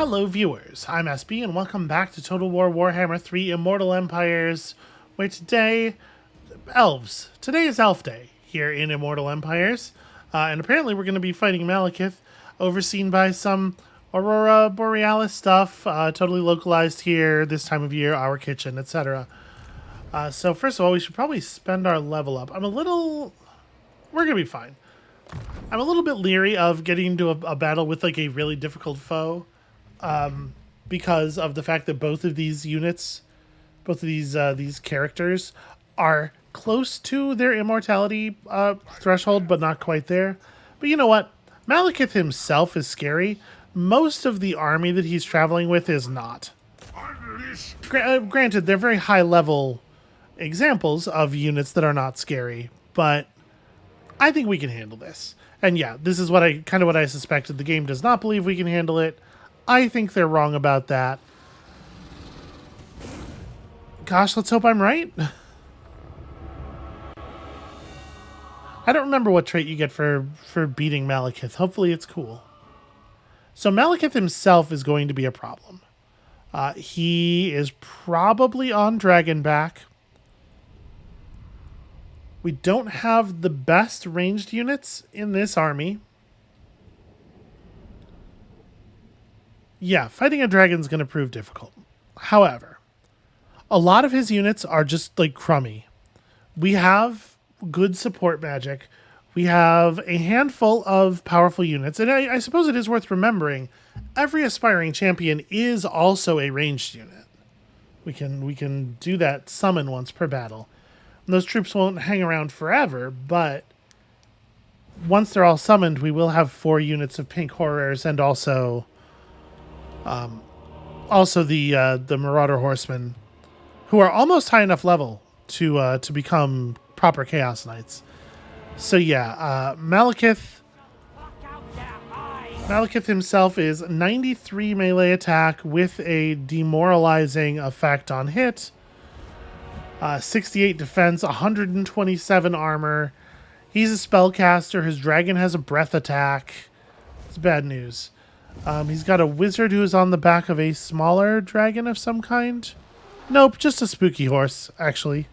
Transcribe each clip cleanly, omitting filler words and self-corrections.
Hello viewers, I'm SB and welcome back to Total War Warhammer 3 Immortal Empires, where today is Elf Day here in Immortal Empires, and apparently we're going to be fighting Malekith, overseen by some Aurora Borealis stuff, totally localized here this time of year, our kitchen, etc. So first of all, we should probably spend our level up. We're going to be fine. I'm a little bit leery of getting into a battle with like a really difficult foe. Because of the fact that both of these characters are close to their immortality threshold, but not quite there. But you know what? Malekith himself is scary. Most of the army that he's traveling with is not. Granted, they're very high-level examples of units that are not scary, but I think we can handle this. And yeah, this is what I suspected. The game does not believe we can handle it. I think they're wrong about that. Gosh, let's hope I'm right. I don't remember what trait you get for beating Malekith. Hopefully it's cool. So Malekith himself is going to be a problem. He is probably on Dragonback. We don't have the best ranged units in this army. Yeah, fighting a dragon is going to prove difficult. However, a lot of his units are just like crummy. We have good support magic. We have a handful of powerful units. And I suppose it is worth remembering, every aspiring champion is also a ranged unit. We can do that summon once per battle. And those troops won't hang around forever, but once they're all summoned, we will have 4 units of pink horrors and also the Marauder Horsemen, who are almost high enough level to become proper Chaos Knights. So yeah, Malekith himself is 93 melee attack with a demoralizing effect on hit, 68 defense, 127 armor. He's a spellcaster. His dragon has a breath attack. It's bad news. He's got a wizard who is on the back of a smaller dragon of some kind. Nope, just a spooky horse, actually.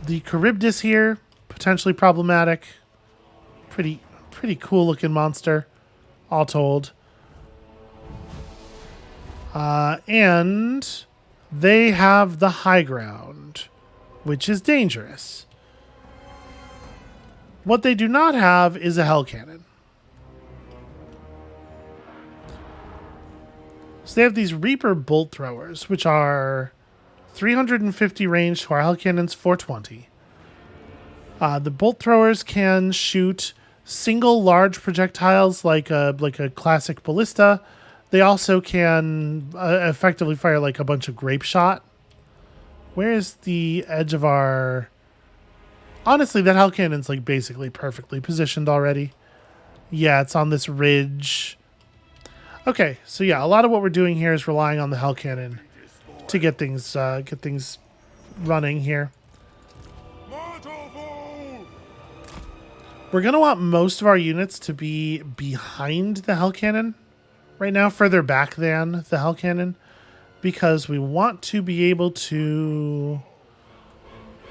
The Charybdis here, potentially problematic. Pretty cool looking monster, all told. And they have the high ground, which is dangerous. What they do not have is a hell cannon. So they have these Reaper bolt throwers, which are 350 range to our hell cannons 420. The bolt throwers can shoot single large projectiles like a classic ballista. They also can effectively fire like a bunch of grape shot. Where is the edge of our... Honestly, that hell cannon's like basically perfectly positioned already. Yeah, it's on this ridge. Okay, so yeah, a lot of what we're doing here is relying on the hell cannon to get things running here. We're going to want most of our units to be behind the hell cannon right now, further back than the hell cannon, because we want to be able to...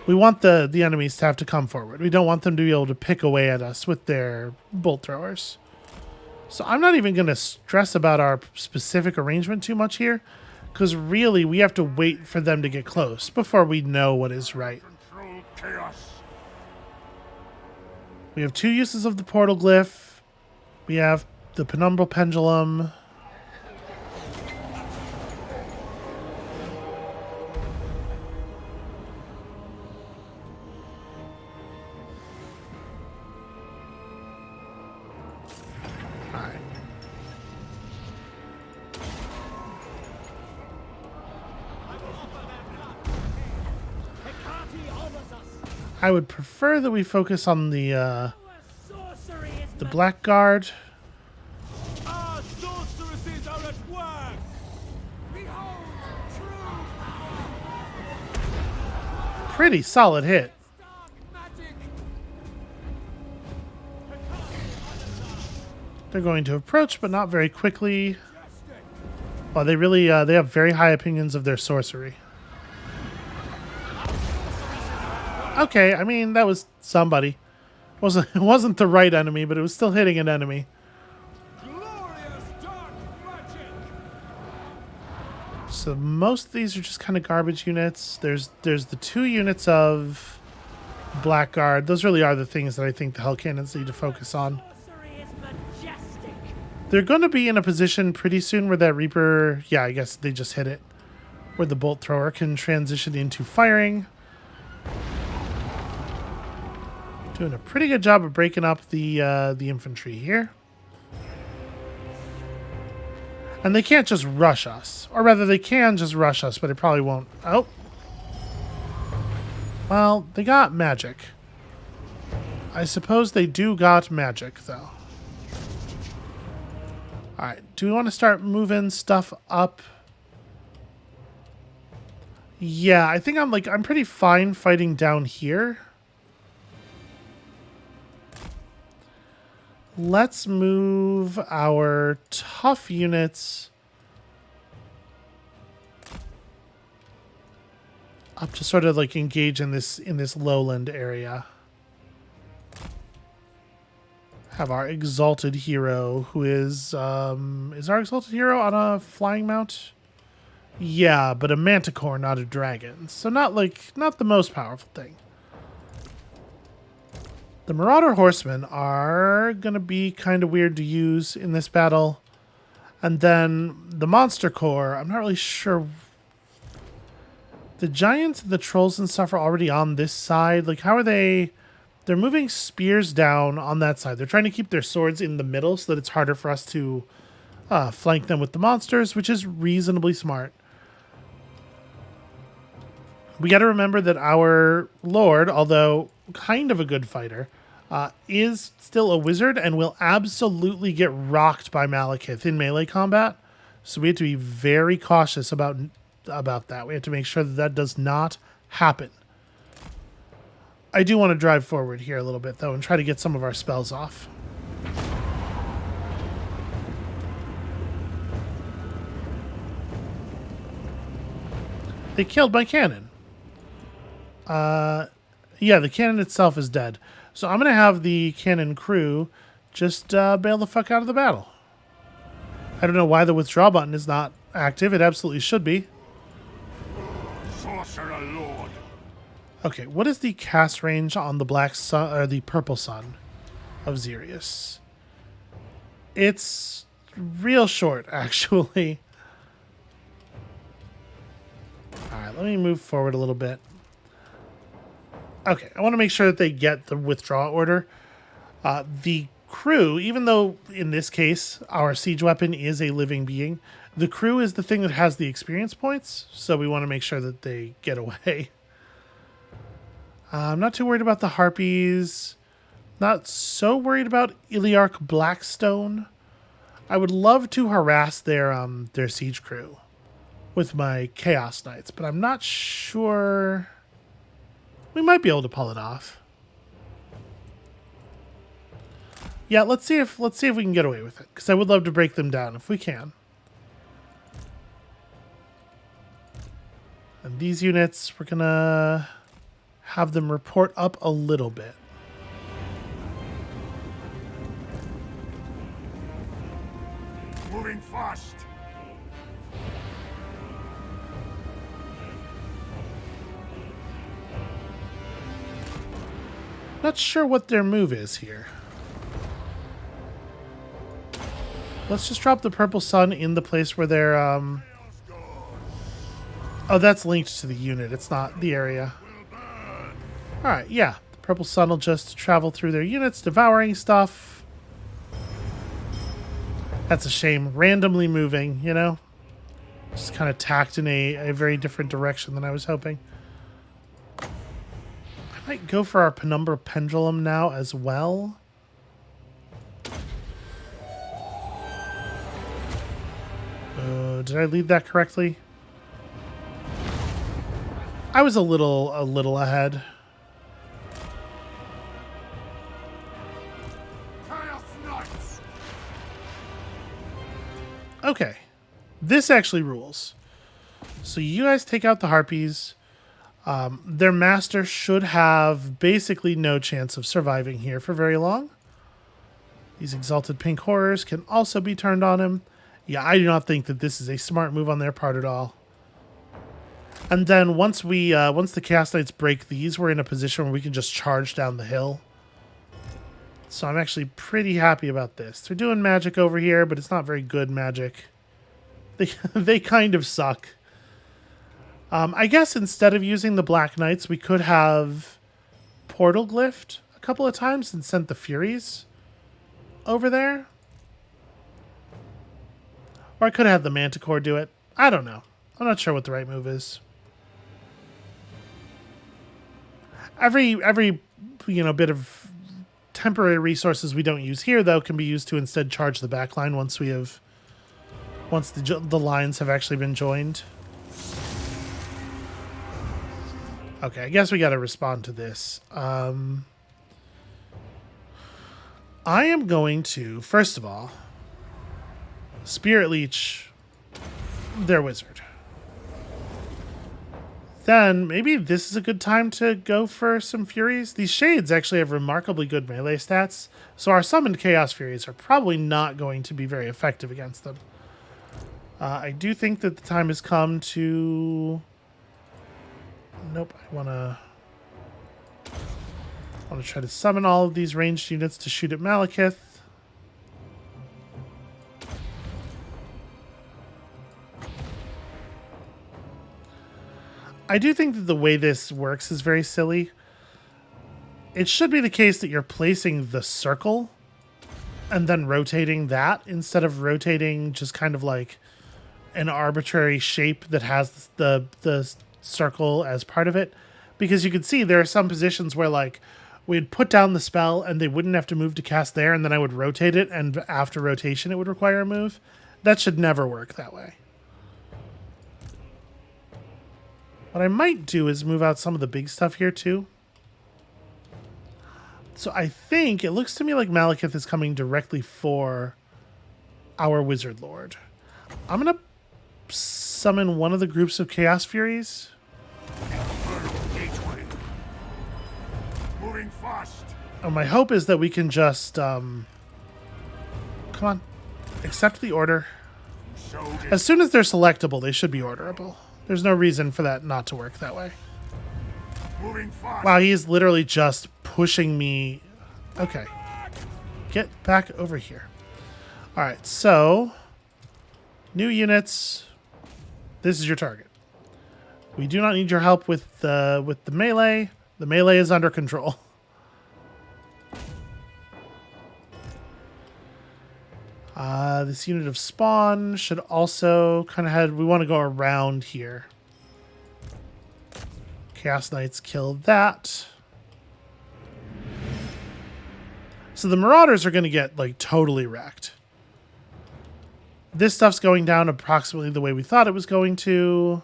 We want the enemies to have to come forward. We don't want them to be able to pick away at us with their bolt throwers. So I'm not even going to stress about our specific arrangement too much here, because really we have to wait for them to get close before we know what is right. We have 2 uses of the portal glyph. We have the penumbral pendulum. I would prefer that we focus on the Blackguard. Our sorceresses are at work. Behold, true power. Pretty solid hit. They're going to approach, but not very quickly. Oh, they really, they have very high opinions of their sorcery. Okay, I mean, that was somebody. It wasn't the right enemy, but it was still hitting an enemy. Glorious dark magic. So most of these are just kind of garbage units. There's the 2 units of Blackguard. Those really are the things that I think the Hell Cannons need to focus on. Sorcery is majestic. They're going to be in a position pretty soon where that Reaper... Yeah, I guess they just hit it. Where the Bolt Thrower can transition into firing. Doing a pretty good job of breaking up the infantry here. And they can't just rush us. Or rather, they can just rush us, but it probably won't. Oh. Well, they got magic. I suppose they do got magic, though. Alright, do we want to start moving stuff up? Yeah, I think I'm pretty fine fighting down here. Let's move our tough units up to sort of like engage in this lowland area. Have our exalted hero, who is our exalted hero on a flying mount? Yeah, but a manticore, not a dragon. So not the most powerful thing. The Marauder Horsemen are going to be kind of weird to use in this battle. And then the Monster Corps, I'm not really sure. The Giants and the Trolls and stuff are already on this side. Like, how are they... They're moving spears down on that side. They're trying to keep their swords in the middle so that it's harder for us to flank them with the monsters, which is reasonably smart. We got to remember that our Lord, although kind of a good fighter, is still a wizard and will absolutely get rocked by Malekith in melee combat. So we have to be very cautious about that. We have to make sure that that does not happen. I do want to drive forward here a little bit, though, and try to get some of our spells off. They killed my cannon. Yeah, the cannon itself is dead. So I'm going to have the cannon crew just bail the fuck out of the battle. I don't know why the withdraw button is not active. It absolutely should be. Sorcerer Lord. Okay, what is the cast range on the black sun or the purple sun of Xerius? It's real short, actually. Alright, let me move forward a little bit. Okay, I want to make sure that they get the withdraw order. The crew, even though in this case our siege weapon is a living being, the crew is the thing that has the experience points, so we want to make sure that they get away. I'm not too worried about the Harpies. Not so worried about Iliarch Blackstone. I would love to harass their siege crew with my Chaos Knights, but I'm not sure. We might be able to pull it off. Yeah, let's see if we can get away with it, because I would love to break them down if we can. And these units, we're gonna have them report up a little bit. Moving fast. Not sure what their move is here. Let's just drop the purple sun in the place where they're Oh, that's linked to the unit. It's not the area. Alright, yeah. The purple sun will just travel through their units, devouring stuff. That's a shame. Randomly moving, you know? Just kind of tacked in a very different direction than I was hoping. I might go for our Penumbra Pendulum now as well. Did I lead that correctly? I was a little ahead. Chaos Knights. Okay. This actually rules. So you guys take out the harpies. Their master should have basically no chance of surviving here for very long. These exalted pink horrors can also be turned on him. Yeah, I do not think that this is a smart move on their part at all. And then once the Chaos Knights break these, we're in a position where we can just charge down the hill. So I'm actually pretty happy about this. They're doing magic over here, but it's not very good magic. They kind of suck. I guess instead of using the Black Knights, we could have portal glyphed a couple of times and sent the Furies over there. Or I could have had the Manticore do it. I don't know. I'm not sure what the right move is. Every bit of temporary resources we don't use here, though, can be used to instead charge the backline once the lines have actually been joined. Okay, I guess we got to respond to this. I am going to, first of all, Spirit Leech their wizard. Then maybe this is a good time to go for some Furies. These Shades actually have remarkably good melee stats, so our summoned Chaos Furies are probably not going to be very effective against them. I do think that the time has come to... Nope, I want to try to summon all of these ranged units to shoot at Malekith. I do think that the way this works is very silly. It should be the case that you're placing the circle and then rotating that instead of rotating just kind of like an arbitrary shape that has the circle as part of it. Because you can see there are some positions where like we'd put down the spell and they wouldn't have to move to cast there, and then I would rotate it, and after rotation it would require a move. That should never work that way. What I might do is move out some of the big stuff here too. So I think it looks to me like Malekith is coming directly for our Wizard Lord. I'm going to summon one of the groups of Chaos Furies. Moving fast. And my hope is that we can just, come on, accept the order. As soon as they're selectable, they should be orderable. There's no reason for that not to work that way. Moving fast. Wow, he is literally just pushing me. Okay. Get back over here. All right, so new units. This is your target. We do not need your help with the melee. The melee is under control. This unit of spawn should also kind of head... We want to go around here. Chaos Knights killed that. So the Marauders are going to get, like, totally wrecked. This stuff's going down approximately the way we thought it was going to.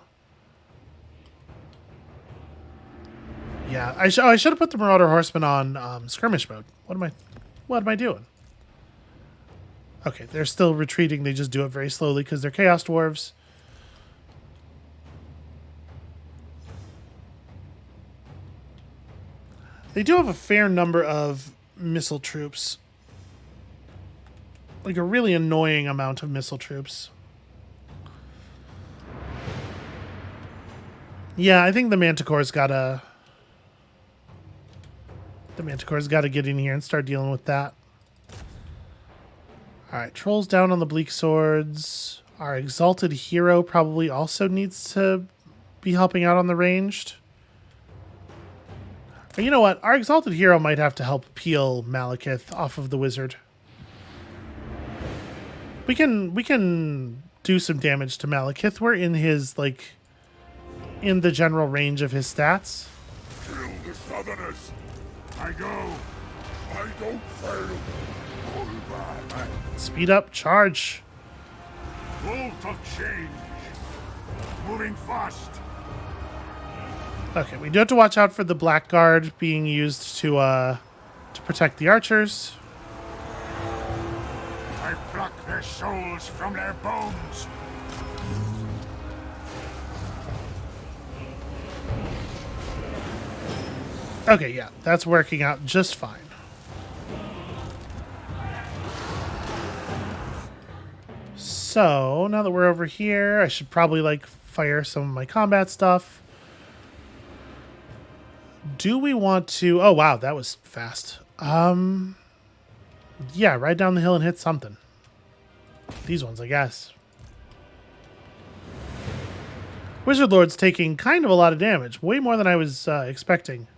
Yeah, I should have put the Marauder Horsemen on skirmish mode. What am I doing? Okay, they're still retreating. They just do it very slowly because they're Chaos Dwarves. They do have a fair number of missile troops. Like a really annoying amount of missile troops. Yeah, I think the Manticore's gotta... The Manticore's gotta get in here and start dealing with that. Alright, Trolls down on the Bleak Swords. Our Exalted Hero probably also needs to be helping out on the ranged. But you know what? Our Exalted Hero might have to help peel Malekith off of the Wizard. We can do some damage to Malekith. We're in his, like, in the general range of his stats. Kill the Southerners. I go. I don't fail. Hold back. Speed up, charge. Bolt of change. Moving fast. Okay, we do have to watch out for the Blackguard being used to protect the archers. I pluck them. their souls from their bones. Okay, yeah, that's working out just fine. So, now that we're over here, I should probably, like, fire some of my combat stuff. Do we want to... Oh, wow, that was fast. Yeah, ride down the hill and hit something. These ones, I guess. Wizard Lord's taking kind of a lot of damage. Way more than I was expecting.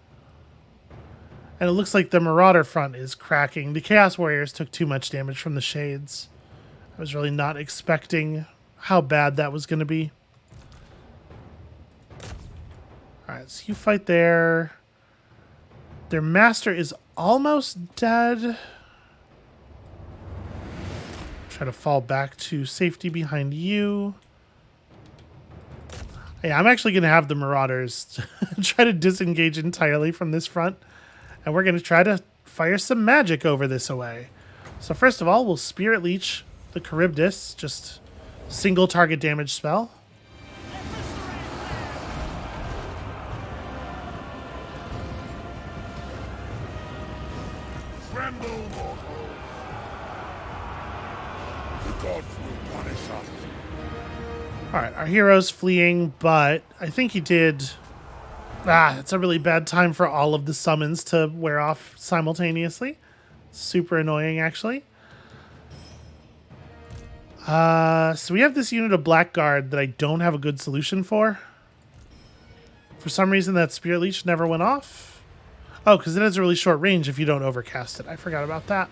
And it looks like the Marauder front is cracking. The Chaos Warriors took too much damage from the Shades. I was really not expecting how bad that was going to be. Alright, so you fight there. Their master is almost dead. Try to fall back to safety behind you. Yeah, I'm actually going to have the Marauders try to disengage entirely from this front. And we're going to try to fire some magic over this away. So first of all, we'll Spirit Leech the Charybdis. Just single target damage spell. Tremble, mortals. The gods will punish us. Alright, our hero's fleeing, but I think he did... it's a really bad time for all of the summons to wear off simultaneously. Super annoying, actually. So we have this unit of Blackguard that I don't have a good solution for. For some reason, that Spirit Leech never went off. Oh, because it has a really short range if you don't overcast it. I forgot about that.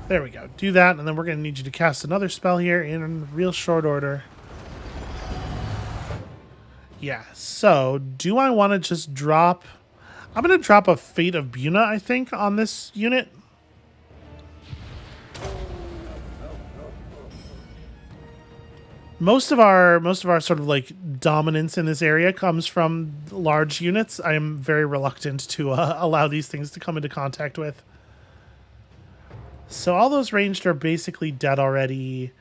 There we go. Do that, and then we're going to need you to cast another spell here in real short order. Yeah, so do I want to just drop... I'm going to drop a Fate of Buna, I think, on this unit. Most of our sort of like dominance in this area comes from large units. I am very reluctant to allow these things to come into contact with. So all those ranged are basically dead already.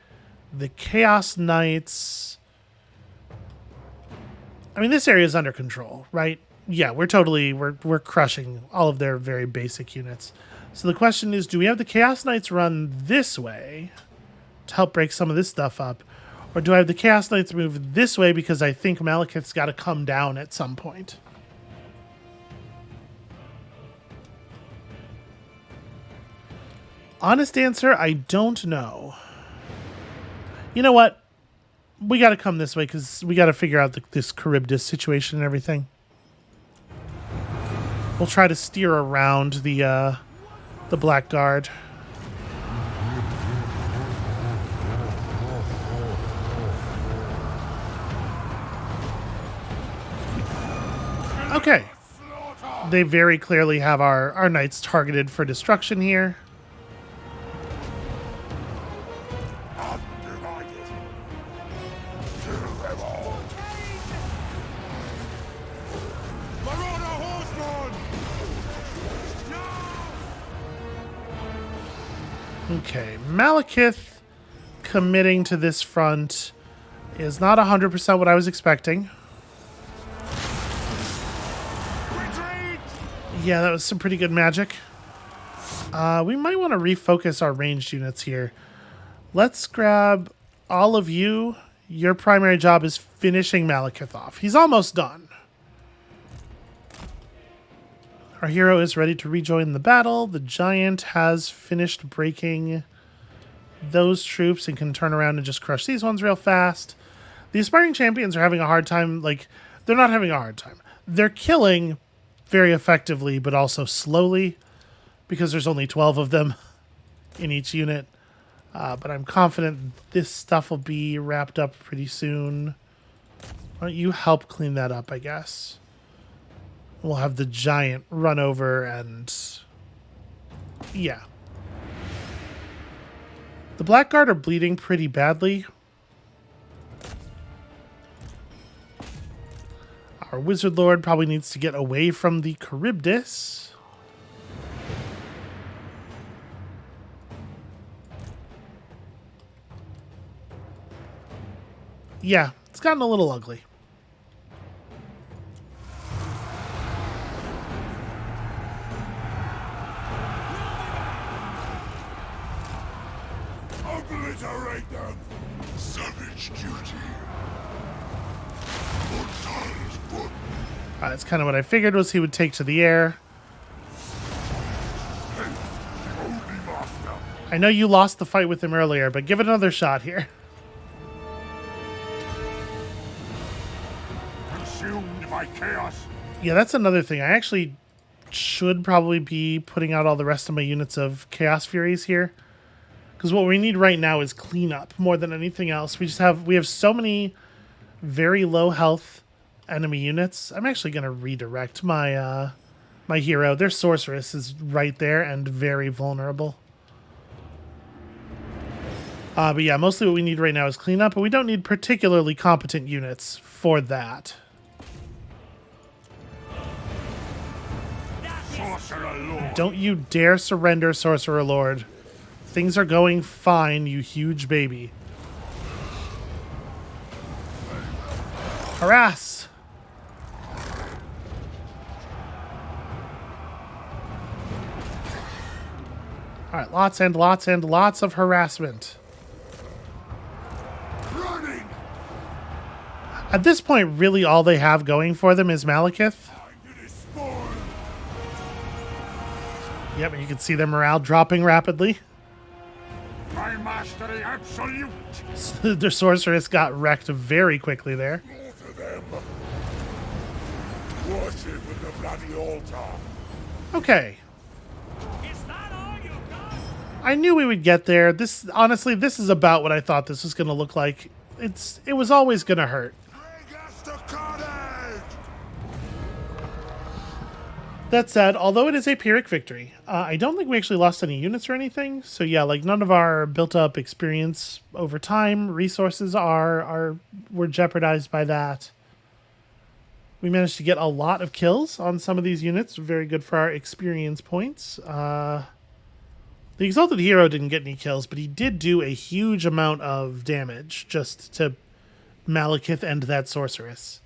The Chaos Knights... I mean, this area is under control, right? Yeah, we're crushing all of their very basic units. So the question is, do we have the Chaos Knights run this way to help break some of this stuff up? Or do I have the Chaos Knights move this way because I think Malekith's got to come down at some point? Honest answer, I don't know. You know what? We got to come this way because we got to figure out this Charybdis situation and everything. We'll try to steer around the Blackguard. Okay. They very clearly have our knights targeted for destruction here. Okay, Malekith committing to this front is not 100% what I was expecting. Yeah, that was some pretty good magic. We might want to refocus our ranged units here. Let's grab all of you. Your primary job is finishing Malekith off. He's almost done. Our hero is ready to rejoin the battle. The giant has finished breaking those troops and can turn around and just crush these ones real fast. The aspiring champions are having a hard time. Like, they're not having a hard time. They're killing very effectively, but also slowly because there's only 12 of them in each unit. But I'm confident this stuff will be wrapped up pretty soon. Why don't you help clean that up, I guess? We'll have the giant run over and... yeah. The Blackguard are bleeding pretty badly. Our Wizard Lord probably needs to get away from the Yeah, it's gotten a little ugly. Obliterate them! Savage duty. That's kind of what I figured was he would take to the air. Only master. I know you lost the fight with him earlier, but give it another shot here. Consumed by chaos. Yeah, that's another thing. I actually should probably be putting out all the rest of my units of Chaos Furies here. Because what we need right now is cleanup more than anything else. We have so many very low health enemy units. I'm actually going to redirect my my hero. Their sorceress is right there and very vulnerable. But yeah, mostly what we need right now is cleanup, but we don't need particularly competent units for that. Sorcerer Lord. Don't you dare surrender, Sorcerer Lord. Things are going fine, you huge baby. Harass! Alright, lots and lots and lots of harassment. Running. At this point, really all they have going for them is Malekith. It is spawn. Yep, and you can see their morale dropping rapidly. My mastery absolute. Their sorceress got wrecked very quickly there. Slaughter them. Worship at the bloody altar. Okay. Is that all you got? I knew we would get there. Honestly, this is about what I thought this was going to look like. It was always going to hurt. Bring us to carnage. That said, although it is a Pyrrhic victory, I don't think we actually lost any units or anything. So yeah, like none of our built-up experience over time, resources were jeopardized by that. We managed to get a lot of kills on some of these units. Very good for our experience points. The Exalted Hero didn't get any kills, but he did do a huge amount of damage just to Malekith and that sorceress.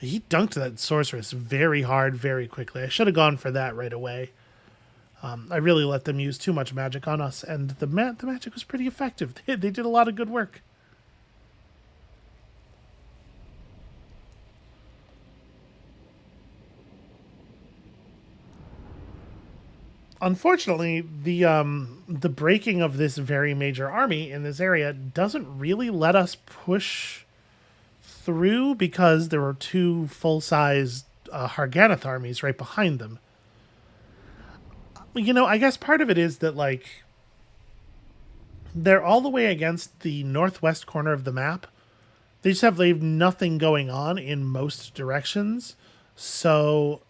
He dunked that sorceress very hard, very quickly. I should have gone for that right away. I really let them use too much magic on us, and the magic was pretty effective. They did a lot of good work. Unfortunately, the breaking of this very major army in this area doesn't really let us push through because there were two full-size Harganeth armies right behind them. You know, I guess part of it is that, like, they're all the way against the northwest corner of the map. They have nothing going on in most directions. So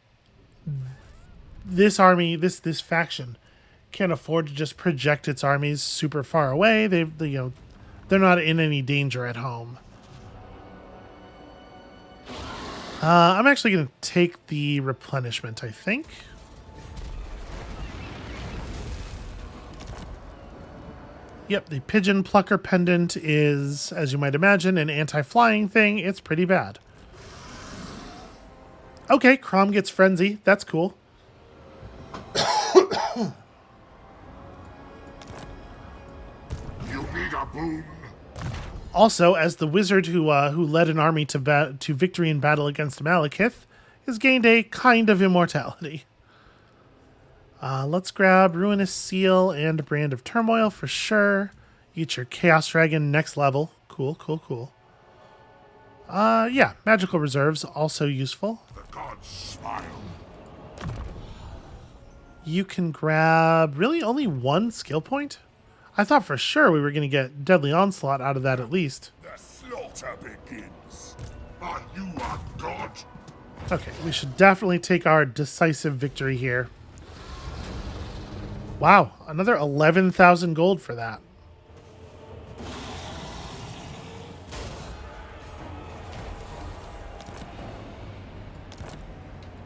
this army, this faction, can't afford to just project its armies super far away. They're not in any danger at home. I'm actually going to take the replenishment, I think. Yep, the Pigeon Plucker Pendant is, as you might imagine, an anti-flying thing. It's pretty bad. Okay, Crom gets Frenzy. That's cool. You need a boon. Also, as the wizard who led an army to victory in battle against Malekith, has gained a kind of immortality. Let's grab Ruinous Seal and Brand of Turmoil for sure. Get your Chaos Dragon next level. Cool, cool, cool. Yeah, Magical Reserves, also useful. The gods smile. You can grab really only one skill point? I thought for sure we were going to get Deadly Onslaught out of that at least. The slaughter begins. Are you a god? Okay, we should definitely take our decisive victory here. Wow, another 11,000 gold for that.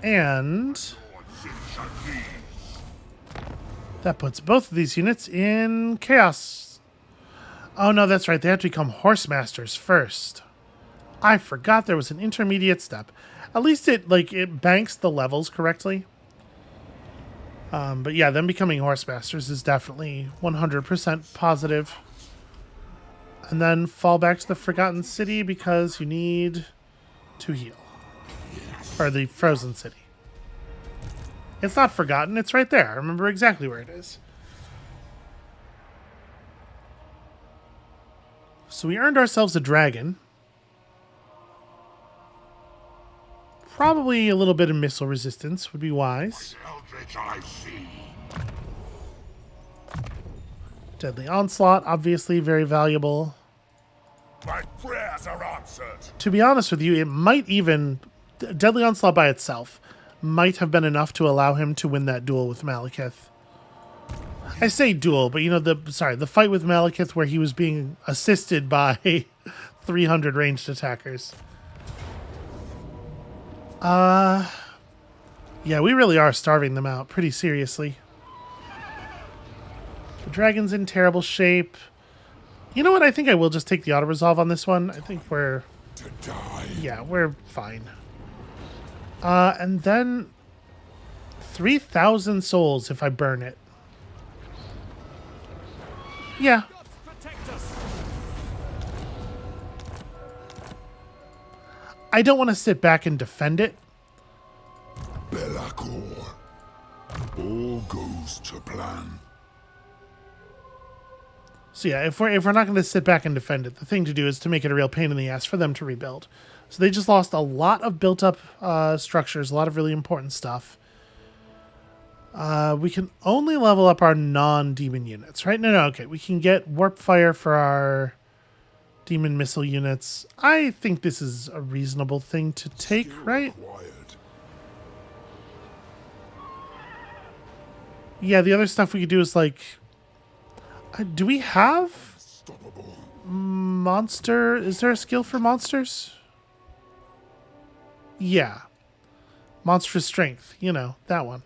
And that puts both of these units in chaos. Oh no, that's right. They have to become horse masters first. I forgot there was an intermediate step. At least it banks the levels correctly. But yeah, them becoming horse masters is definitely 100% positive. And then fall back to the Forgotten City because you need to heal. Or the Frozen City. It's not forgotten, it's right there. I remember exactly where it is. So we earned ourselves a dragon. Probably a little bit of missile resistance would be wise. Eldritch I see. Deadly Onslaught, obviously very valuable. My prayers are answered. To be honest with you, it might even... Deadly Onslaught by itself might have been enough to allow him to win that duel with Malekith. I say duel, but you know, the fight with Malekith where he was being assisted by 300 ranged attackers. Yeah, we really are starving them out pretty seriously. The dragon's in terrible shape. You know what? I think I will just take the auto-resolve on this one. I think we're... To die. Yeah, we're fine. And then 3,000 souls if I burn it. Yeah. Gods protect us. I don't want to sit back and defend it. Belacor. All goes to plan. So yeah, if we're not going to sit back and defend it, the thing to do is to make it a real pain in the ass for them to rebuild. So they just lost a lot of built-up structures, a lot of really important stuff. We can only level up our non-demon units, right? No, okay. We can get Warp Fire for our demon missile units. I think this is a reasonable thing to take, right? Required. Yeah, the other stuff we could do is like... do we have Stoppable. monster? Is there a skill for monsters? Yeah. Monstrous Strength. You know, that one.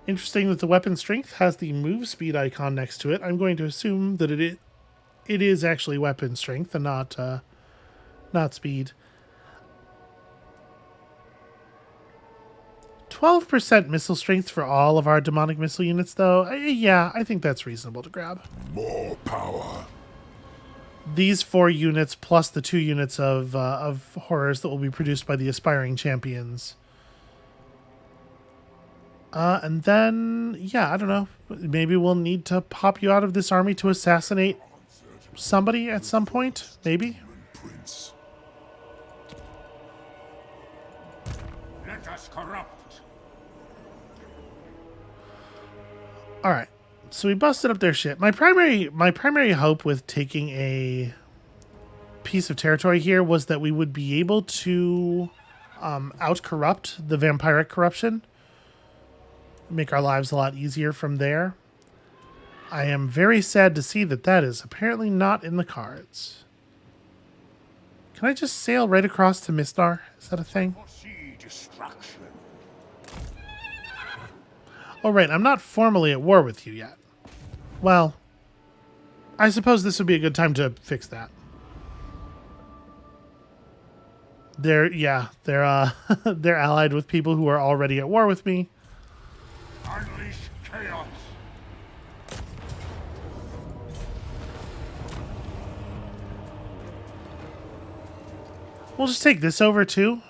Interesting that the weapon strength has the move speed icon next to it. I'm going to assume that it is actually weapon strength and not speed. 12% missile strength for all of our demonic missile units, though. Yeah, I think that's reasonable to grab. More power. These 4 units plus the 2 units of horrors that will be produced by the aspiring champions. And then, yeah, I don't know. Maybe we'll need to pop you out of this army to assassinate somebody at some point. Maybe. Prince. Let us corrupt. All right. So we busted up their shit. My primary hope with taking a piece of territory here was that we would be able to out-corrupt the vampiric corruption. Make our lives a lot easier from there. I am very sad to see that that is apparently not in the cards. Can I just sail right across to Mistar? Is that a thing? Foresee destruction. Oh, right. I'm not formally at war with you yet. Well, I suppose this would be a good time to fix that. They're they're allied with people who are already at war with me. Unleash chaos. We'll just take this over too.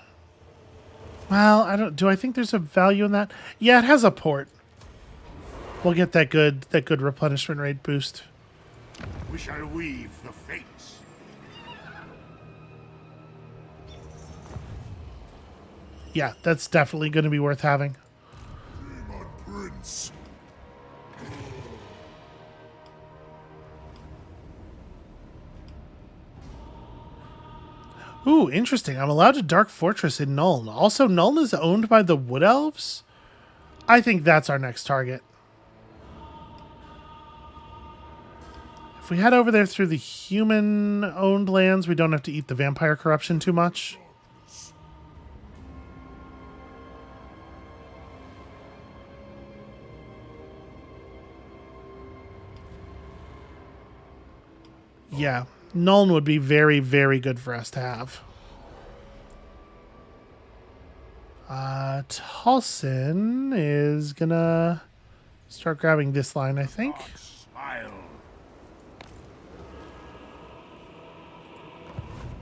Well, do I think there's a value in that? Yeah, it has a port. We'll get that good replenishment rate boost. We shall weave the fates. Yeah, that's definitely going to be worth having. Demon Prince. Ooh, interesting. I'm allowed to Dark Fortress in Nuln. Also, Nuln is owned by the Wood Elves? I think that's our next target. If we head over there through the human-owned lands, we don't have to eat the vampire corruption too much. Yeah, Nuln would be very, very good for us to have. Tolson is gonna start grabbing this line, I think. Smile.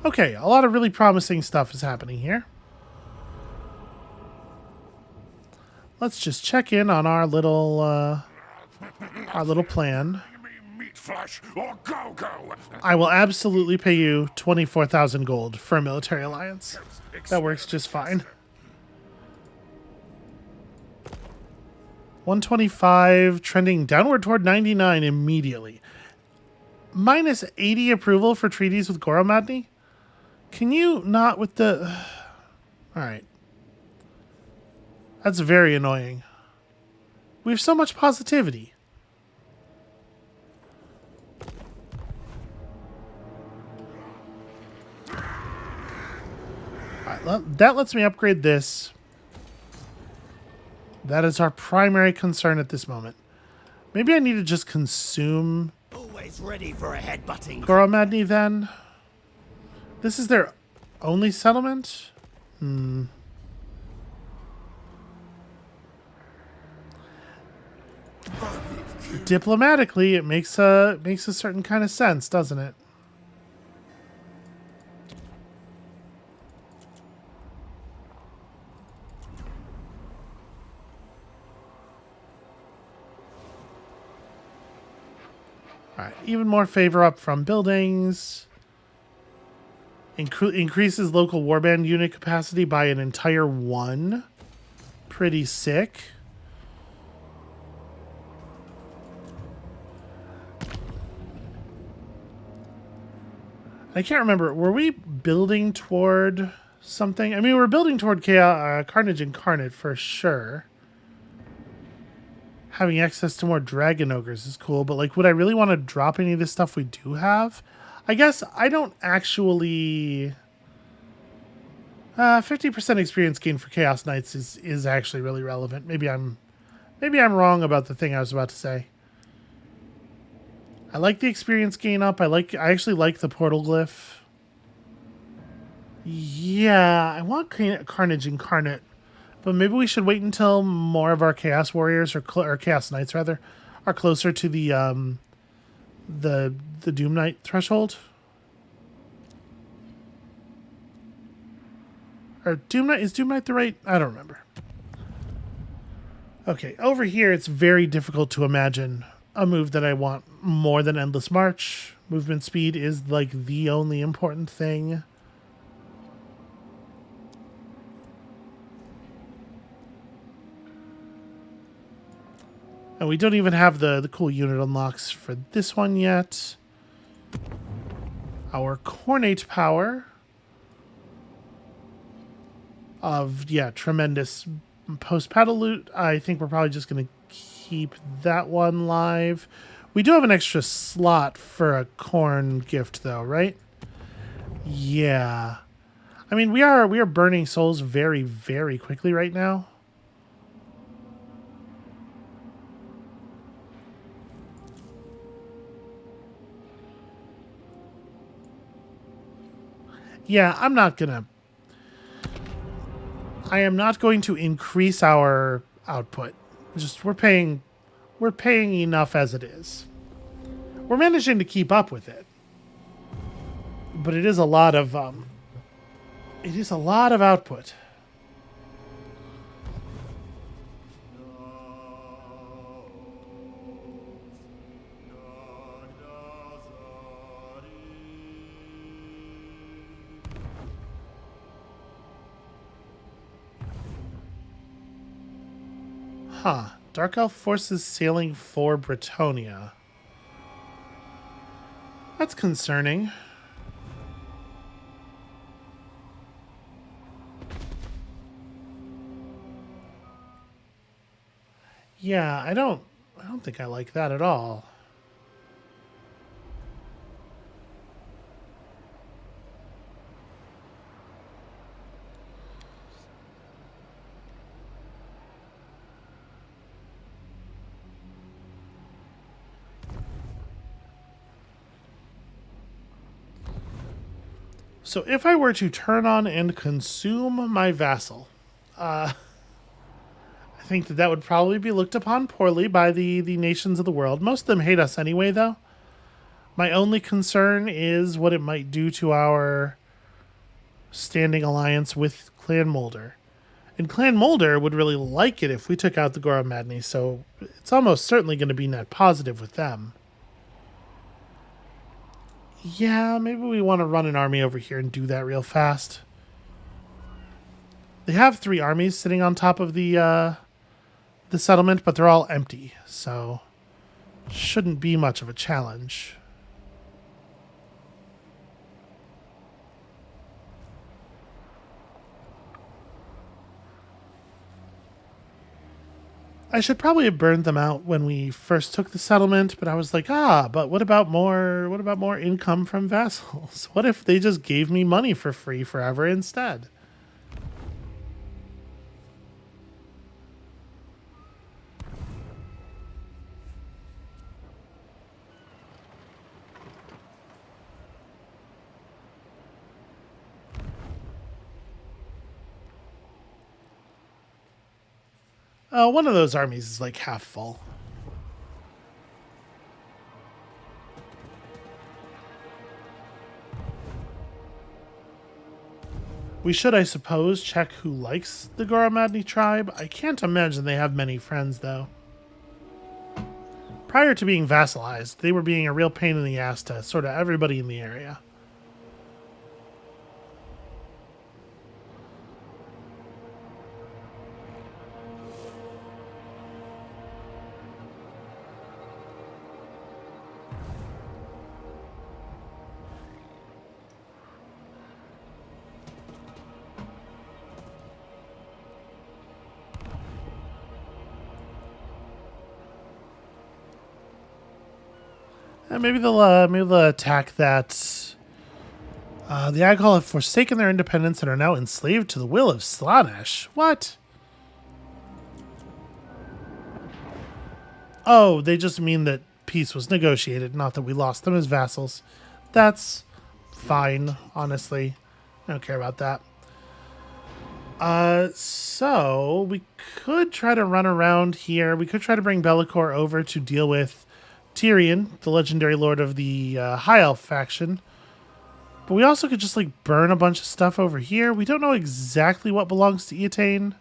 Okay, a lot of really promising stuff is happening here. Let's just check in on our little plan. Meat flesh or go-go. I will absolutely pay you 24,000 gold for a military alliance. That works just fine. 125, trending downward toward 99 immediately. Minus 80 approval for treaties with Goromadni? Can you not with the... Alright. That's very annoying. We have so much positivity. Alright, that lets me upgrade this. That is our primary concern at this moment. Maybe I need to just consume Always ready for a headbutting. Goromadni then. This is their only settlement? Diplomatically, it makes a certain kind of sense, doesn't it? All right, even more favor up from buildings. Increases local warband unit capacity by an entire 1. Pretty sick. I can't remember. Were we building toward something? I mean, we're building toward Chaos, Carnage Incarnate for sure. Having access to more Dragon Ogres is cool, but like, would I really want to drop any of this stuff we do have? I guess I don't actually... 50% experience gain for Chaos Knights is actually really relevant. Maybe I'm wrong about the thing I was about to say. I like the experience gain up. I actually like the portal glyph. Yeah, I want Carnage Incarnate, but maybe we should wait until more of our Chaos Warriors or Chaos Knights rather are closer to the Doom Knight threshold. Or is Doom Knight the right? I don't remember. Okay, over here it's very difficult to imagine a move that I want more than Endless March. Movement speed is like the only important thing. And we don't even have the cool unit unlocks for this one yet. Our Cornate power of, yeah, tremendous post-paddle loot. I think we're probably just going to keep that one live. We do have an extra slot for a corn gift, though, right? Yeah. I mean, we are burning souls very, very quickly right now. Yeah, I am not going to increase our output. Just we're paying enough as it is. We're managing to keep up with it. But it is a lot of output. Huh. Dark Elf forces sailing for Bretonia. That's concerning. Yeah, I don't think I like that at all. So if I were to turn on and consume my vassal, I think that would probably be looked upon poorly by the nations of the world. Most of them hate us anyway, though. My only concern is what it might do to our standing alliance with Clan Molder. And Clan Molder would really like it if we took out the Gora Madni, so it's almost certainly going to be net positive with them. Yeah, maybe we want to run an army over here and do that real fast. They have 3 armies sitting on top of the settlement, but they're all empty, so shouldn't be much of a challenge. I should probably have burned them out when we first took the settlement, but I was like, but what about more income from vassals? What if they just gave me money for free forever instead? One of those armies is like half full. We should, I suppose, check who likes the Gora Madni tribe. I can't imagine they have many friends, though. Prior to being vassalized, they were being a real pain in the ass to sort of everybody in the area. Maybe they'll attack that. The Agahal have forsaken their independence and are now enslaved to the will of Slaanesh. What? Oh, they just mean that peace was negotiated, not that we lost them as vassals. That's fine, honestly. I don't care about that. So we could try to run around here. We could try to bring Be'lakor over to deal with Tyrion, the legendary lord of the High Elf faction. But we also could just, like, burn a bunch of stuff over here. We don't know exactly what belongs to Eataine.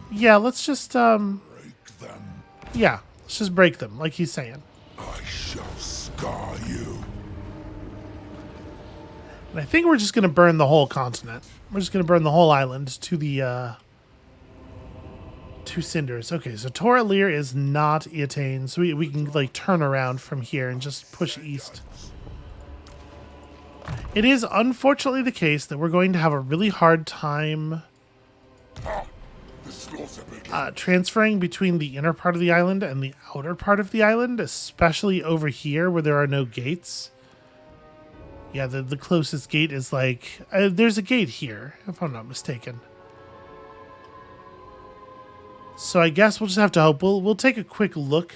Yeah, let's just, break them. Yeah, let's just break them, like he's saying. I shall scar you. And I think we're just going to burn the whole continent. We're just going to burn the whole island to the, to cinders. Okay, so Tor Alir is not Eataine, so we can, like, turn around from here and just push east. It is unfortunately the case that we're going to have a really hard time transferring between the inner part of the island and the outer part of the island, especially over here where there are no gates. Yeah, the closest gate is like... there's a gate here, if I'm not mistaken. So I guess we'll just have to hope. We'll take a quick look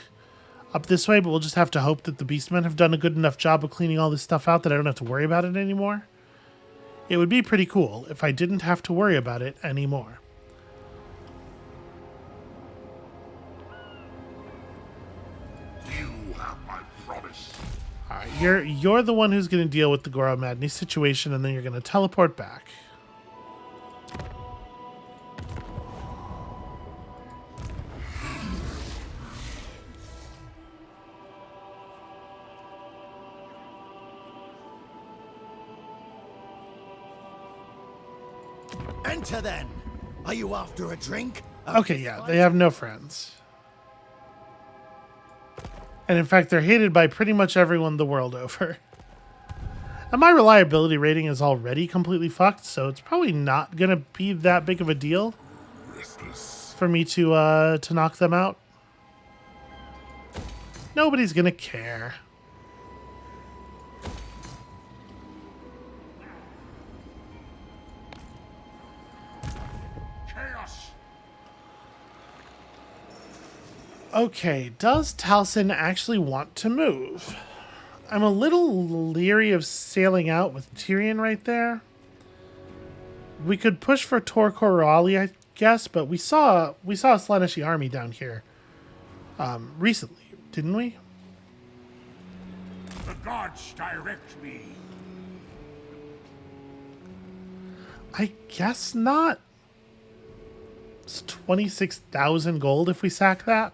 up this way, but we'll just have to hope that the Beastmen have done a good enough job of cleaning all this stuff out that I don't have to worry about it anymore. It would be pretty cool if I didn't have to worry about it anymore. You have my promise. Alright, you're the one who's going to deal with the Gora Madni situation, and then you're going to teleport back. Enter then. Are you after a drink? Okay, yeah, they have no friends. And in fact, they're hated by pretty much everyone the world over. And my reliability rating is already completely fucked, so it's probably not going to be that big of a deal for me to knock them out. Nobody's going to care. Okay, does Taliesin actually want to move? I'm a little leery of sailing out with Tyrion right there. We could push for Tor Corrali, I guess, but we saw a Slaaneshi army down here recently, didn't we? The gods direct me. I guess not. It's 26,000 gold if we sack that.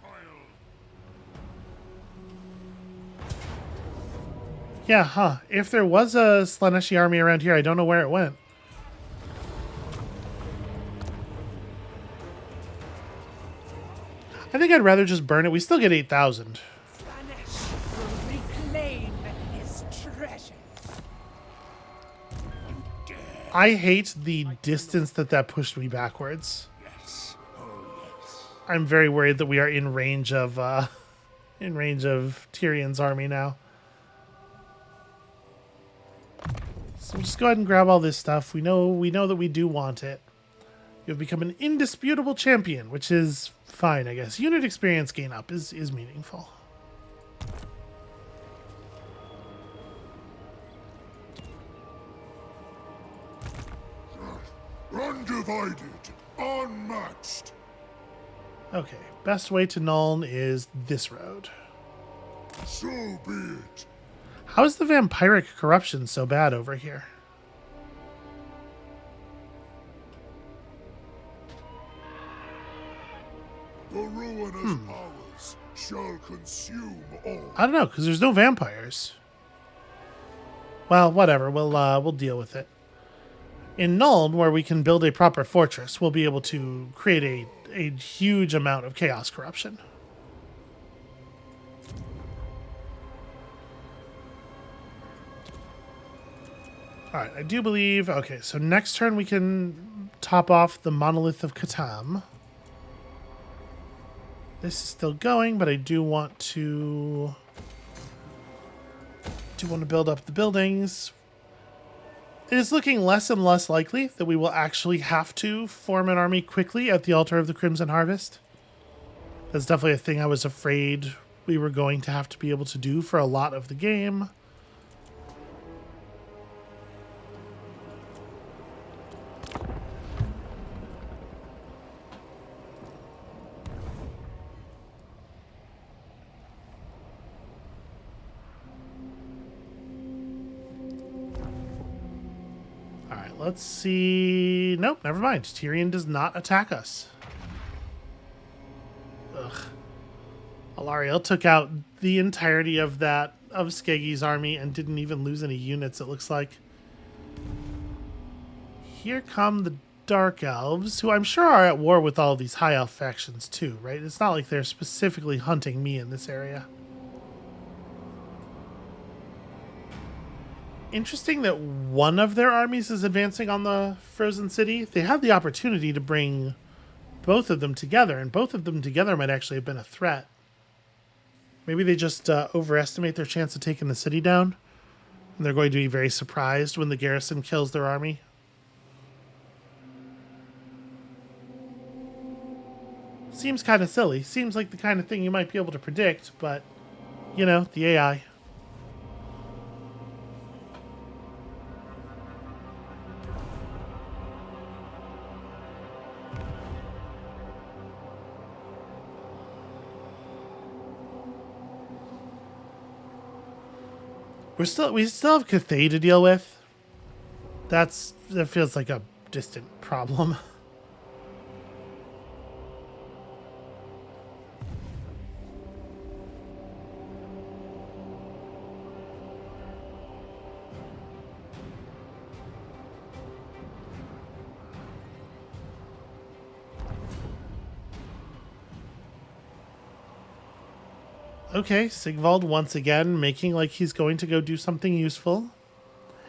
Yeah, huh. If there was a Slaaneshi army around here, I don't know where it went. I think I'd rather just burn it. We still get 8,000. Slaanesh will reclaim his treasure. I hate the distance that pushed me backwards. Yes. Oh, yes. I'm very worried that we are in range of Tyrion's army now. So we'll just go ahead and grab all this stuff. We know that we do want it. You've become an indisputable champion, which is fine, I guess. Unit experience gain up is meaningful. Undivided, unmatched. Okay, best way to Nuln is this road. So be it. How is the vampiric corruption so bad over here? The ruinous powers shall consume all. I don't know, because there's no vampires. Well, whatever. We'll deal with it. In Nuln, where we can build a proper fortress, we'll be able to create a huge amount of chaos corruption. Alright, I do believe... Okay, so next turn we can top off the Monolith of Katam. This is still going, but I do want to build up the buildings. It is looking less and less likely that we will actually have to form an army quickly at the altar of the Crimson Harvest. That's definitely a thing I was afraid we were going to have to be able to do for a lot of the game. Let's see. Nope, never mind. Tyrion does not attack us. Ugh. Alariel took out the entirety of Skegi's army and didn't even lose any units, it looks like. Here come the Dark Elves, who I'm sure are at war with all of these High Elf factions too, right? It's not like they're specifically hunting me in this area. Interesting that one of their armies is advancing on the Frozen City. They had the opportunity to bring both of them together, and both of them together might actually have been a threat. Maybe they just overestimate their chance of taking the city down, and they're going to be very surprised when the garrison kills their army. Seems kind of silly. Seems like the kind of thing you might be able to predict, but, you know, the AI. We still have Cathay to deal with. That feels like a distant problem. Okay, Sigvald once again making like he's going to go do something useful.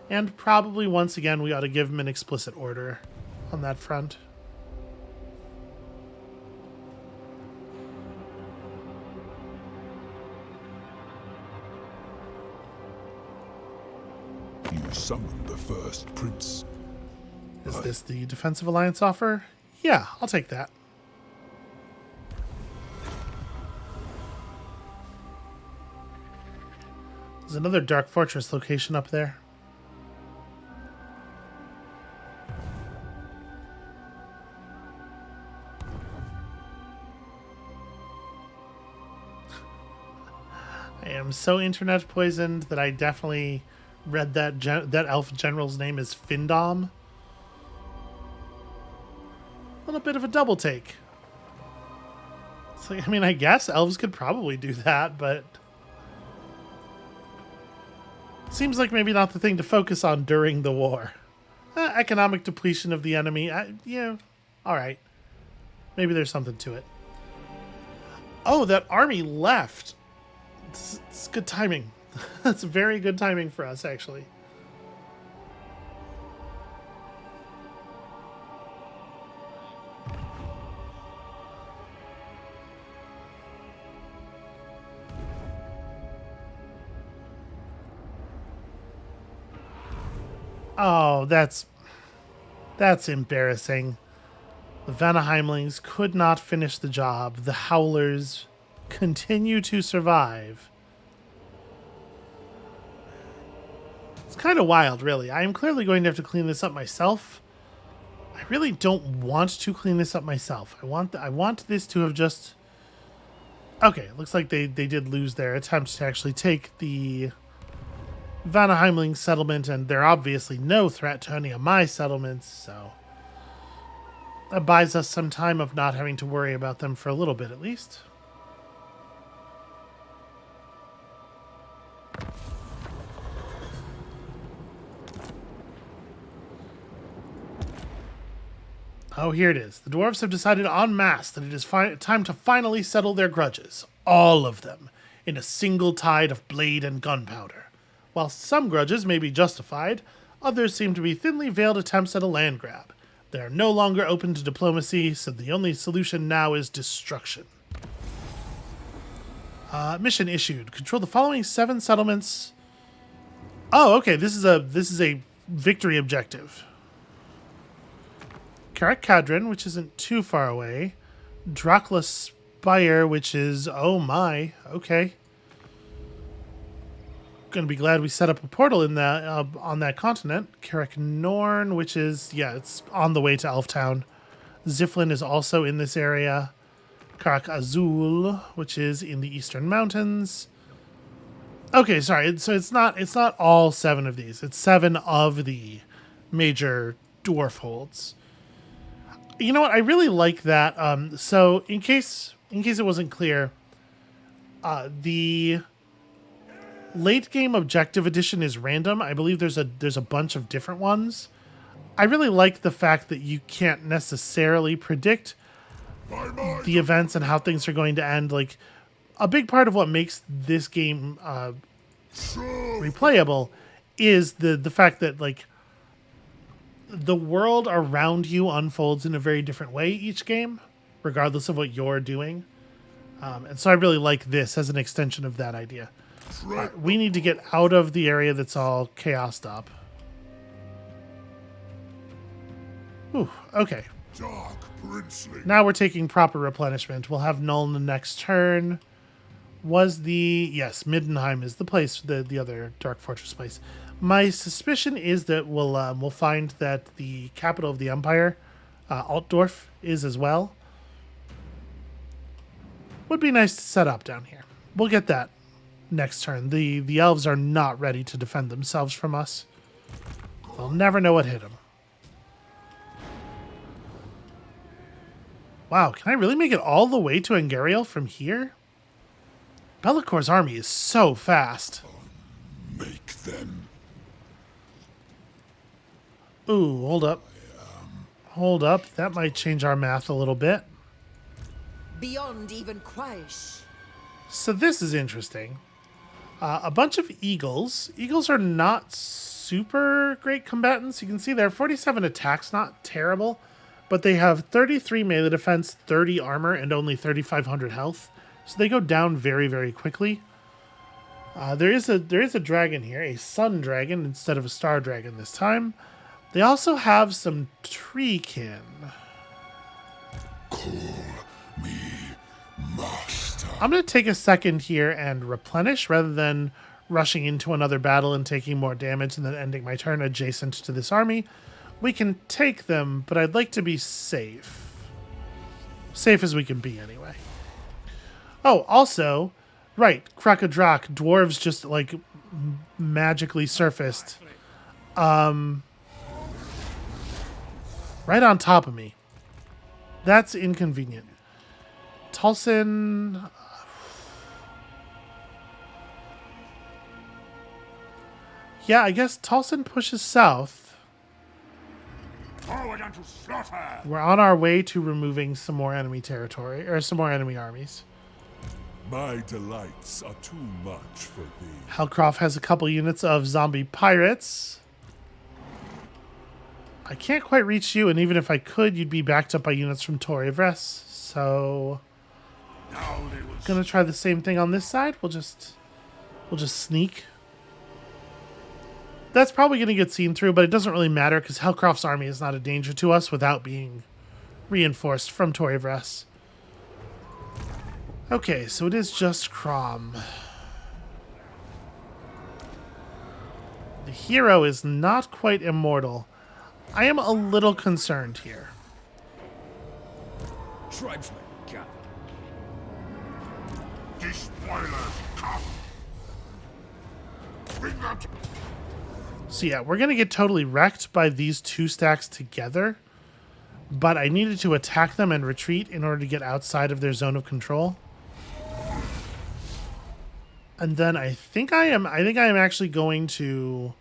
And probably once again we ought to give him an explicit order on that front. You summoned the first prince. Is this the Defensive Alliance offer? Yeah, I'll take that. There's another Dark Fortress location up there. I am so internet poisoned that I definitely read that elf general's name is Findom. A little bit of a double take. It's like, I mean, I guess elves could probably do that, but seems like maybe not the thing to focus on during the war. Economic depletion of the enemy. Yeah, all right. Maybe there's something to it. Oh, that army left. It's good timing. That's very good timing for us, actually. Oh, that's embarrassing. The Vanaheimlings could not finish the job. The Howlers continue to survive. It's kind of wild, really. I am clearly going to have to clean this up myself. I really don't want to clean this up myself. I want this to have just... Okay, looks like they did lose their attempts to actually take the Vanaheimling settlement, and they're obviously no threat to any of my settlements, so that buys us some time of not having to worry about them for a little bit at least. Oh, here it is. The dwarves have decided en masse that it is time to finally settle their grudges. All of them, in a single tide of blade and gunpowder. While some grudges may be justified, others seem to be thinly veiled attempts at a land grab. They are no longer open to diplomacy, so the only solution now is destruction. Mission issued. Control the following 7 settlements. Oh, okay. This is a victory objective. Karak Kadrin, which isn't too far away. Dracula Spire, which is, oh my, okay. Gonna be glad we set up a portal in that on that continent. Karak Norn, which is, yeah, it's on the way to Elftown. Ziflin is also in this area. Karak Azul, which is in the Eastern Mountains. Okay, sorry. So it's not all 7 of these. It's 7 of the major dwarf holds. You know what? I really like that. So in case it wasn't clear, the late game objective edition is random. I believe there's a bunch of different ones. I really like the fact that you can't necessarily predict the events and how things are going to end. Like, a big part of what makes this game replayable is the fact that, like, the world around you unfolds in a very different way each game, regardless of what you're doing. And so I really like this as an extension of that idea. Right, we need to get out of the area that's all chaosed up. Ooh, okay. Dark Princely. Now we're taking proper replenishment. We'll have Null in the next turn. Yes, Middenheim is the place, the other Dark Fortress place. My suspicion is that we'll find that the capital of the Empire, Altdorf, is as well. Would be nice to set up down here. We'll get that next turn. The elves are not ready to defend themselves from us. They'll never know what hit them. Wow, can I really make it all the way to Angariel from here? Bellacor's army is so fast. Make them. Ooh, hold up. Hold up. That might change our math a little bit. Beyond even Quaish. So this is interesting. A bunch of eagles. Eagles are not super great combatants. You can see there 47 attacks, not terrible. But they have 33 melee defense, 30 armor, and only 3,500 health. So they go down very, very quickly. There is a dragon here, a sun dragon instead of a star dragon this time. They also have some treekin. Call me master. I'm going to take a second here and replenish rather than rushing into another battle and taking more damage and then ending my turn adjacent to this army. We can take them, but I'd like to be safe. Safe as we can be, anyway. Oh, also, right, Krakadrak, dwarves just, like, magically surfaced. Right on top of me. That's inconvenient. Tulsin... Yeah, I guess Tulsin pushes south. Forward unto slaughter! We're on our way to removing some more enemy territory, or some more enemy armies. My delights are too much for thee. Hellcroft has a couple units of zombie pirates. I can't quite reach you, and even if I could, you'd be backed up by units from Torre Vres. So, Now they will gonna try the same thing on this side. We'll just sneak. That's probably gonna get seen through, but it doesn't really matter because Hellcroft's army is not a danger to us without being reinforced from Torre Vres. Okay, so it is just Crom. The hero is not quite immortal. I am a little concerned here. tribesmen gather. Despoilers come. Bring them to... So yeah, we're going to get totally wrecked by these two stacks together. But I needed to attack them and retreat in order to get outside of their zone of control. And then I think I am actually going to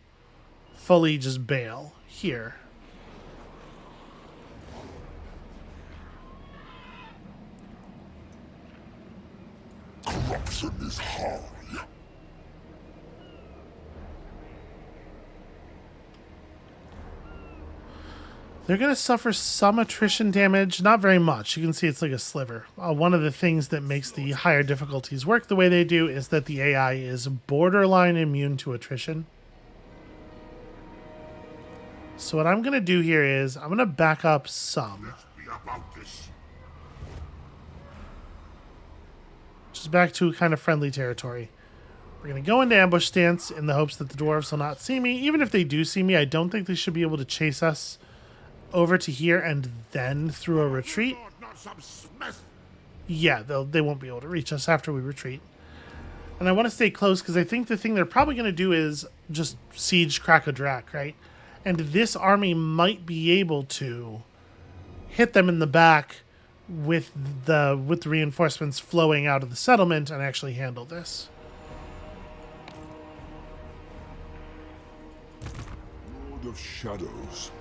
fully just bail here. Corruption is high. They're going to suffer some attrition damage, not very much. You can see it's like a sliver. One of the things that makes the higher difficulties work the way they do is that the AI is borderline immune to attrition. So what I'm going to do here is I'm going to back up some. Let's be about this. Just back to kind of friendly territory. We're going to go into ambush stance in the hopes that the dwarves will not see me. Even if they do see me, I don't think they should be able to chase us over to here and then through a retreat. Lord, not some Smith. Yeah, they won't be able to reach us after we retreat. And I want to stay close because I think the thing they're probably going to do is just siege Krakadrak, right? And this army might be able to hit them in the back with the reinforcements flowing out of the settlement and actually handle this. Lord of Shadows.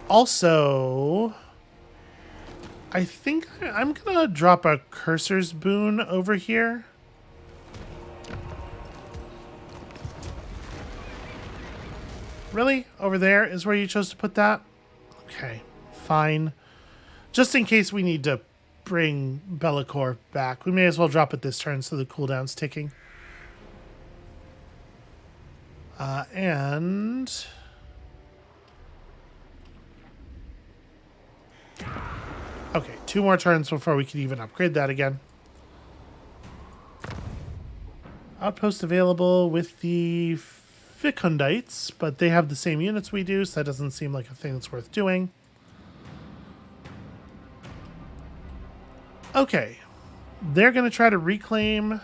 Also, I think I'm going to drop a Cursor's Boon over here. Really? Over there is where you chose to put that? Okay, fine. Just in case we need to bring Be'lakor back, we may as well drop it this turn so the cooldown's ticking. And... okay, 2 more turns before we can even upgrade that again. Outpost available with the Fikundites, but they have the same units we do, so that doesn't seem like a thing that's worth doing. Okay, they're going to try to reclaim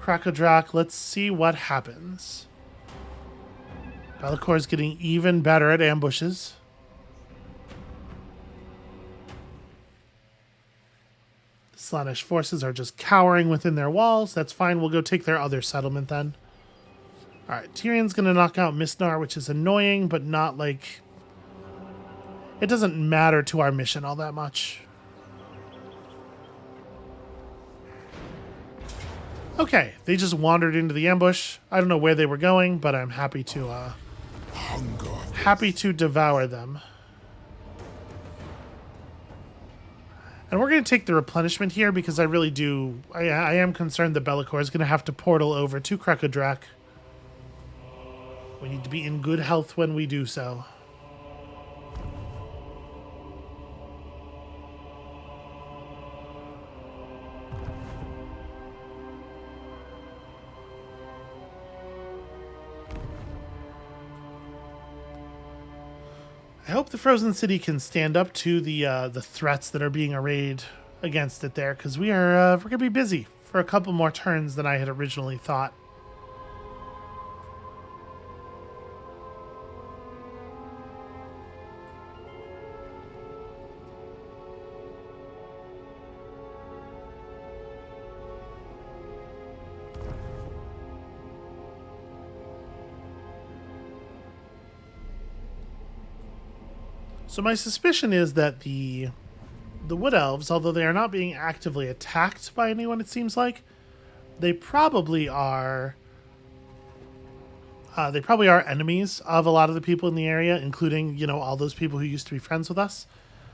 Krakadrak. Let's see what happens. Be'lakor's getting even better at ambushes. The Slaanesh forces are just cowering within their walls. That's fine. We'll go take their other settlement then. Alright, Tyrion's going to knock out Misnar, which is annoying, but not like... it doesn't matter to our mission all that much. Okay, they just wandered into the ambush. I don't know where they were going, but I'm happy to devour them. And we're going to take the replenishment here because I really do... I am concerned that Be'lakor is going to have to portal over to Krakadrak. We need to be in good health when we do so. I hope the Frozen City can stand up to the threats that are being arrayed against it there, because we're gonna be busy for a couple more turns than I had originally thought. So my suspicion is that the Wood Elves, although they are not being actively attacked by anyone, it seems like, they probably are enemies of a lot of the people in the area, including, you know, all those people who used to be friends with us.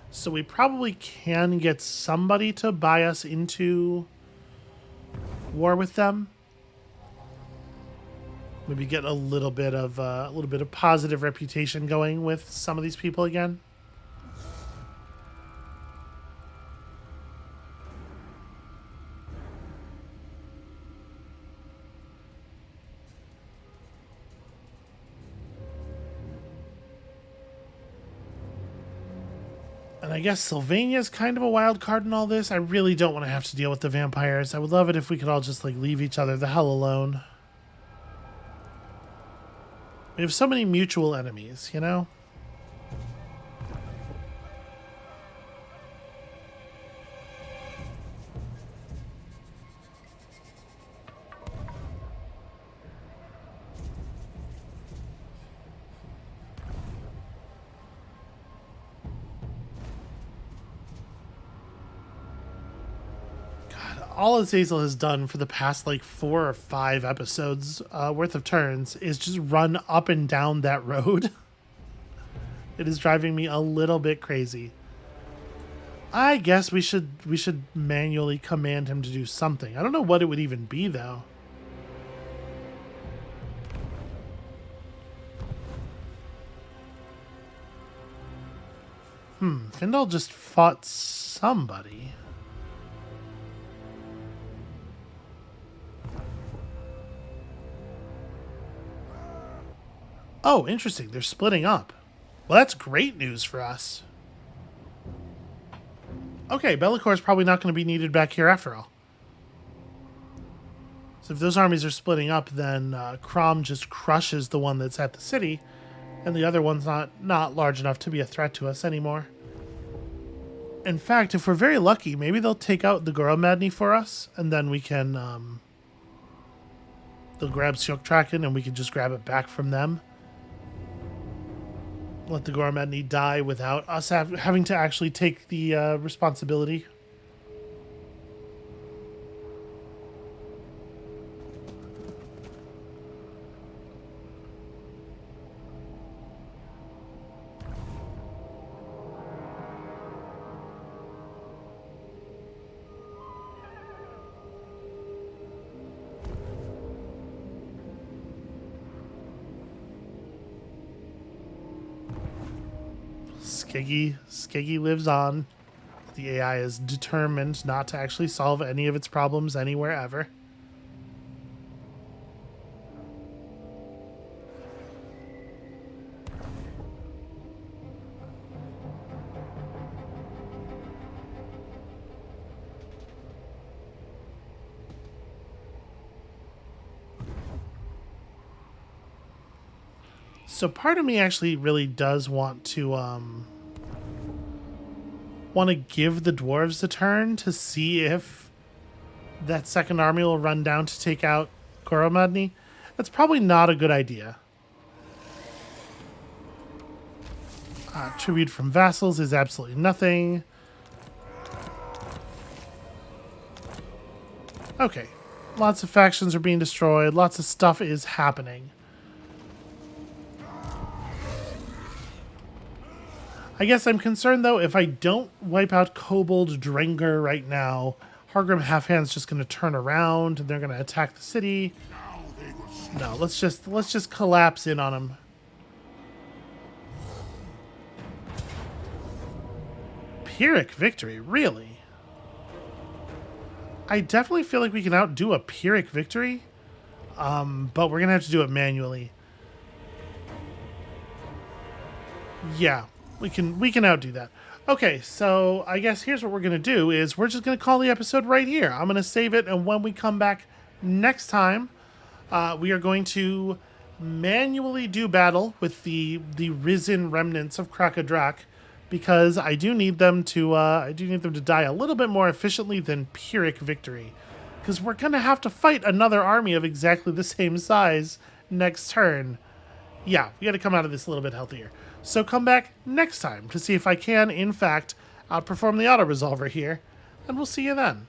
So we probably can get somebody to buy us into war with them. Maybe get a little bit of positive reputation going with some of these people again. And I guess Sylvania's kind of a wild card in all this. I really don't want to have to deal with the vampires. I would love it if we could all just, like, leave each other the hell alone. We have so many mutual enemies, you know? All Azazel has done for the past like 4 or 5 episodes worth of turns is just run up and down that road. It is driving me a little bit crazy. I guess we should manually command him to do something. I don't know what it would even be though. Findle just fought somebody. Oh, interesting. They're splitting up. Well, that's great news for us. Okay, Be'lakor is probably not going to be needed back here after all. So if those armies are splitting up, then Crom just crushes the one that's at the city, and the other one's not large enough to be a threat to us anymore. In fact, if we're very lucky, maybe they'll take out the Goromadni for us, and then we can... they'll grab Syoktraken, and we can just grab it back from them. Let the Goromadni die without us having to actually take the responsibility. Skeggy lives on. The AI is determined not to actually solve any of its problems anywhere ever. So part of me actually really does want to give the dwarves a turn to see if that second army will run down to take out Goromadni. That's probably not a good idea. Tribute from vassals is absolutely nothing. Okay. Lots of factions are being destroyed. Lots of stuff is happening. I guess I'm concerned, though, if I don't wipe out Kobold Drenger right now, Hargrim Halfhand's just going to turn around and they're going to attack the city. No, let's just collapse in on them. Pyrrhic victory, really? I definitely feel like we can outdo a Pyrrhic victory, but we're going to have to do it manually. Yeah. We can outdo that. Okay, so I guess here's what we're gonna do is we're just gonna call the episode right here. I'm gonna save it, and when we come back next time, we are going to manually do battle with the risen remnants of Krakadrak, because I do need them to die a little bit more efficiently than Pyrrhic victory, because we're gonna have to fight another army of exactly the same size next turn. Yeah, we got to come out of this a little bit healthier. So come back next time to see if I can, in fact, outperform the auto-resolver here, and we'll see you then.